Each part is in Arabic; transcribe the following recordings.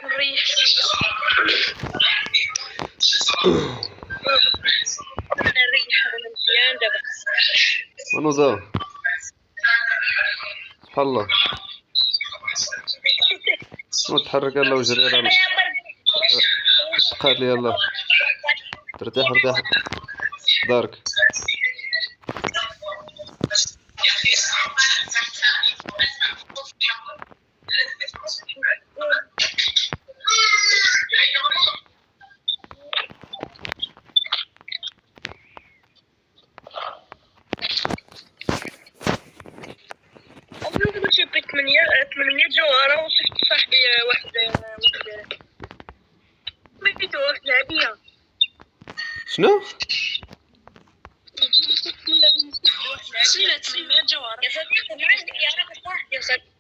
نريح شوية. نريح مزيان دابا. ونوضة سبحان الله. وتحرك يلا وجري يلا. قالت لي يلا ترتاح ارتاح دارك. جبت 800 جوهرة وصفت صاحبي واحد سميتو واحد العبية. شنو؟ 800 جوهرة. يا صاحبي يا صاحبي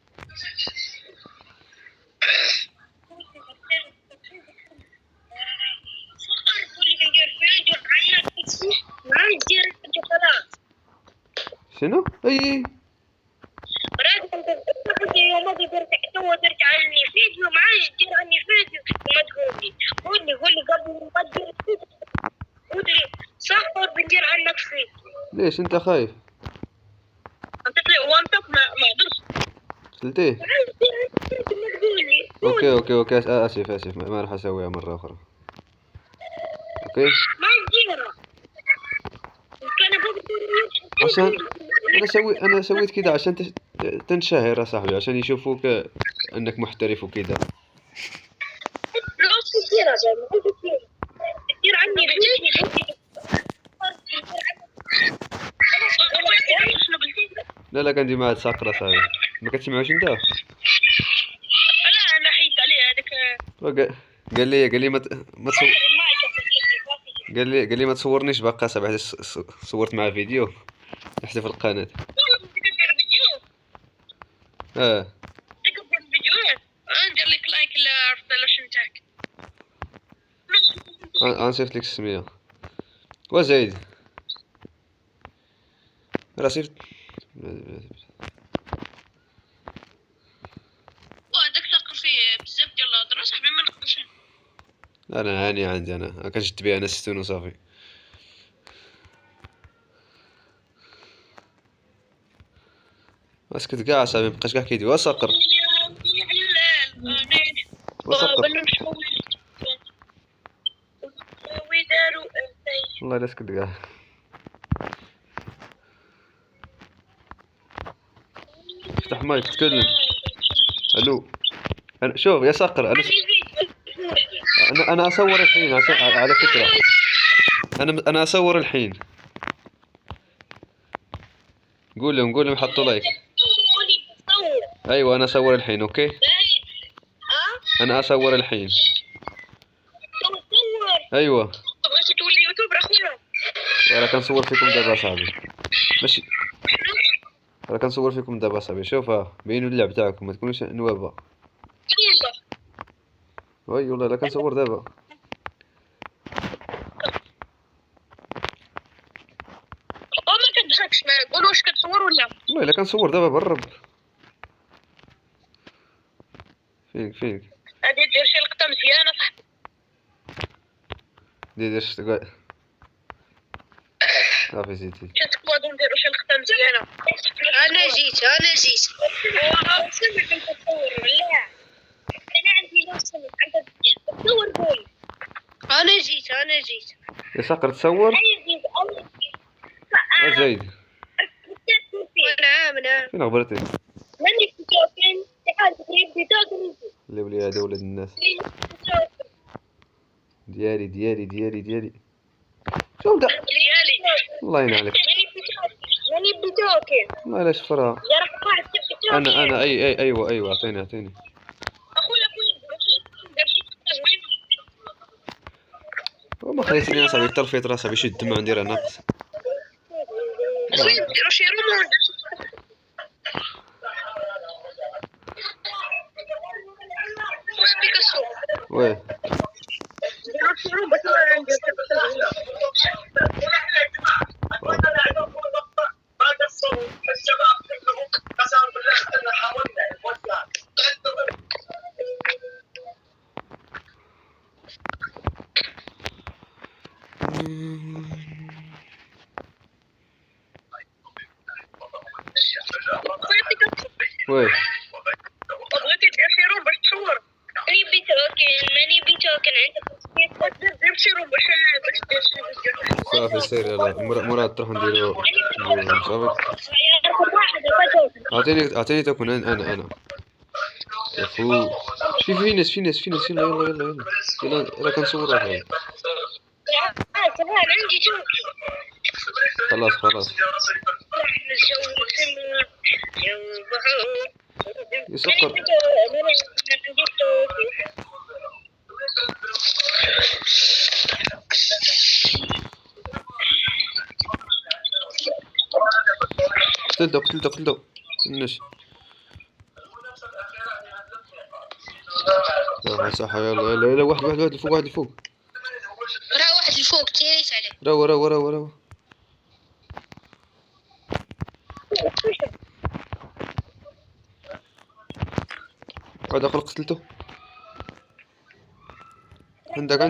شنو؟ اي درت عني فيديو معايا دير عني فيديو وما تقولي قولي قبل ما تدير الفيديو قولي صفر بندير عنك فيديو. ليش انت خايف؟ عطيتلي وانتك ما درتش قلتيه؟ اوكي اسف ما راح اسويها مرة اخرى. اوكي ما نديرها كان عشان انا سويت كده عشان تنشهر يا صاحبي، عشان يشوفوك انك محترف وكده. دير عني لا كان ديما ساقرة صاحبي، ما كتسمعوش انت؟ لا انا حيت عليه هذاك قال لي ما تصور، قال لي ما تصورنيش باقا صاحبي، صورت معاه فيديو يحذف القناة. تقبل الفيديوهات ندير لك لايك الا عرفت لاش نتاعك. نصيفط لك السمية وزايد راه صيفط. وهذاك ثقر فيه بزاف ديال الهضره صاحبي ما نقدرش. انا هاني عندي انا كنشد بها انا 60 وصافي. اسكت كاع صاحبي، مبقاش كاع كيدوي وسقر وسقر. والله لا اسكت كاع. افتح مايك تكلم. الو انا شوف يا صقر، انا اصور الحين على فكرة. انا اصور الحين. قول لهم حطوا لايك. ايوه انا اصور الحين. اوكي انا اصور الحين. ايوه بغيتي تولي يوتيوبر اخويا. راه كنصور فيكم دابا صاحبي، ماشي راه كنصور فيكم دابا صاحبي. شوف بينوا اللعب تاعكم، ما تكونوش نوابه. وي والله لا كنصور دابا. ما كتضحكش معايا، قول واش كتصور ولا؟ والله الا كنصور دابا بالرب. فينك غادي دير شي لقطه مزيانه صاحبي. دير شتي صافي زيدي. كتقعدو نديرو شي لقطه مزيانه. انا جيت كتصور ولا انا عندي نفس تصور قول. انا جيت يا صقر تصور زايد. نعم فين غبرتي؟ ماني كاين تعال تقريب بيتاكل اللي ولي هذا ولد الناس. ديالي شوف دا الله ينعلك. ماني بيتاكل والله لا شفرها. يا راه قاعد تبيتاكل. انا ايوه اعطيني اخويا وما خليتيني اصاحبي طرفيت راسها باش الدمع نديرها ناقص. اخويا نديرو شي رومون. وي وي بغيتي دير سيروم باش تصور. ماني بي توكن عندك دير سيروم باش دير سيروم. صافي سير يلا مراد تروح نديرو صافي. واحد توكن. اعطيني توكن انا يا فو. في ناس يلا يلا كنصورو هذا. كمان عندي توكن. خلاص يسقط. قتلتو الناس. صح يلا واحد الفوق راه واحد الفوق تيريت عليه. راه واحد اخر قتلته. عندك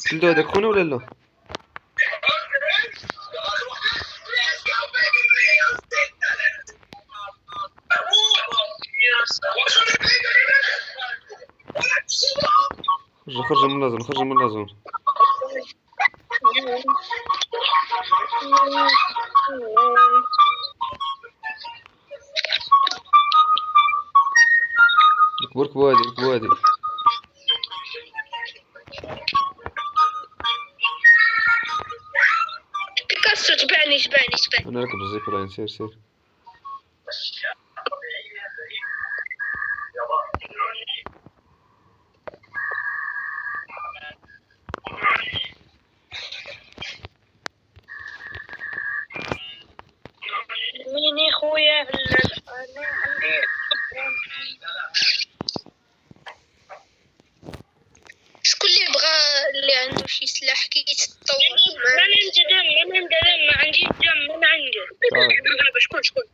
قتلتو هذاك خونا ولا لا؟ خرج من اللازون. ركبوا هادي. بيكاسو تبعني. انا راكب الزيب لاين. سير مين خويا انا عندي شكون اللي بغى اللي عنده شي سلاح كي يتطور. ما عندي دم ما عندي. شكون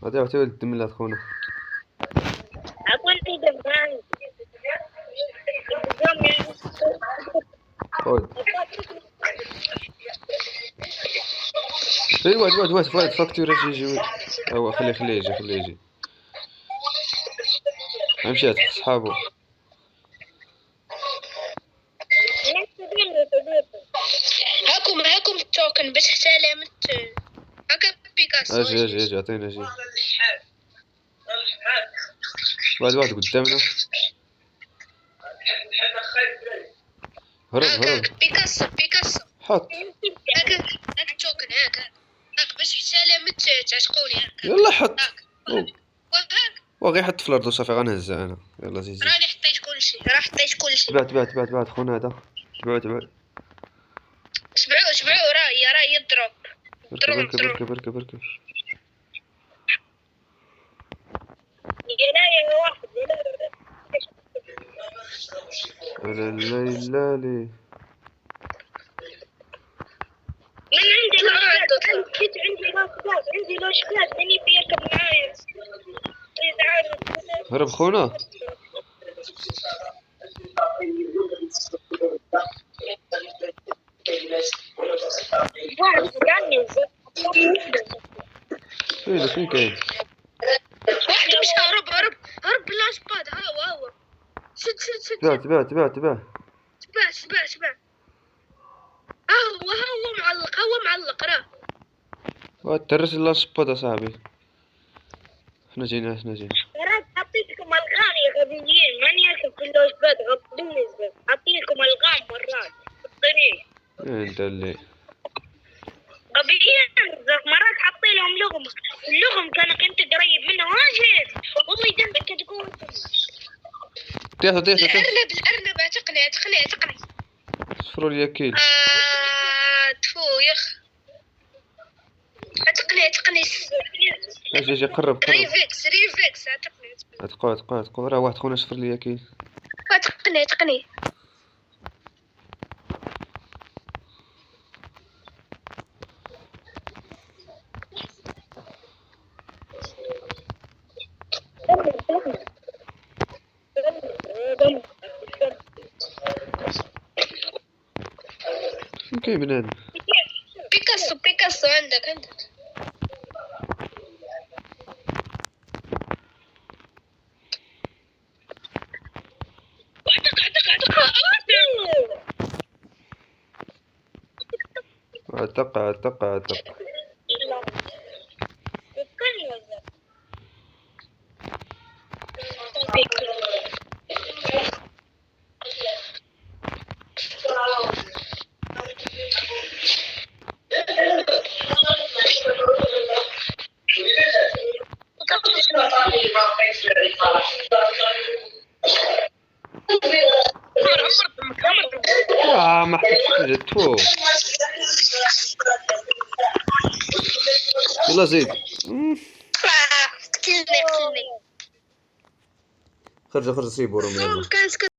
غادي عطيو الدم لهاد خونا. عطوني دم ما عندي. واحد فاكتورة يجي. ايوا خليه يجي. مشات صحابو. هاكم التوكن باش سلامت. هاكا بيكاسو. اجي عطينا اجي. واحد قدامنا. هرب. بيكاسو حط هاك التوكن هاك باش سلامت تعشقوني هاك. يلا حط. وهاك وغي حط في الارض وصافي غنهزها انا. يلا زيد. راني حطيت كل شيء. بعد خونا هذا. تبعو. سبعوا راه يضرب. بركب. يا واحد لا لي. عندي لوشكات ماني بيركب معايا. هرب خونا. فين كاين؟ واحد مش هرب بالاسباد. هاو شد. تبع. شبع. هو معلق راه. ترس الله سبوت صاحبي. احنا جينا. راه حطيتكم الغام يا غبيين. ماني ياكل كل الاسباد. غبوني حطيتكم الغام مرات في الطريق. انت اللي غبيين مرات حطي لهم اللغم كانك انت قريب منه واجد والله جنبك تقول. طيح. الارنب اعتقني. صفروا لي كيل. تفويخ. اعتقني. اجي قرب. ريفكس اعتقني. اتقوا راه واحد خونا صفر لي كيل. اعتقني. كاين بنادم. بيكاسو عندك اعتق اعتق اعتق. ما حبيتش تو. يلا زيد. قتلني خرج سيبو رومي يلا.